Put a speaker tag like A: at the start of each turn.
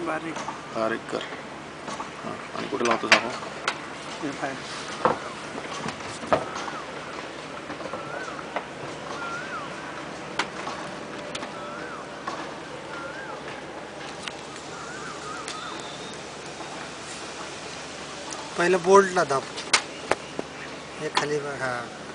A: बारीक
B: बारीक कर. हां आणि कुठे लावतोस आपण?
A: हे बाहेर.
C: पहिलं बोल्टला दाब. हे खाली बघ. हां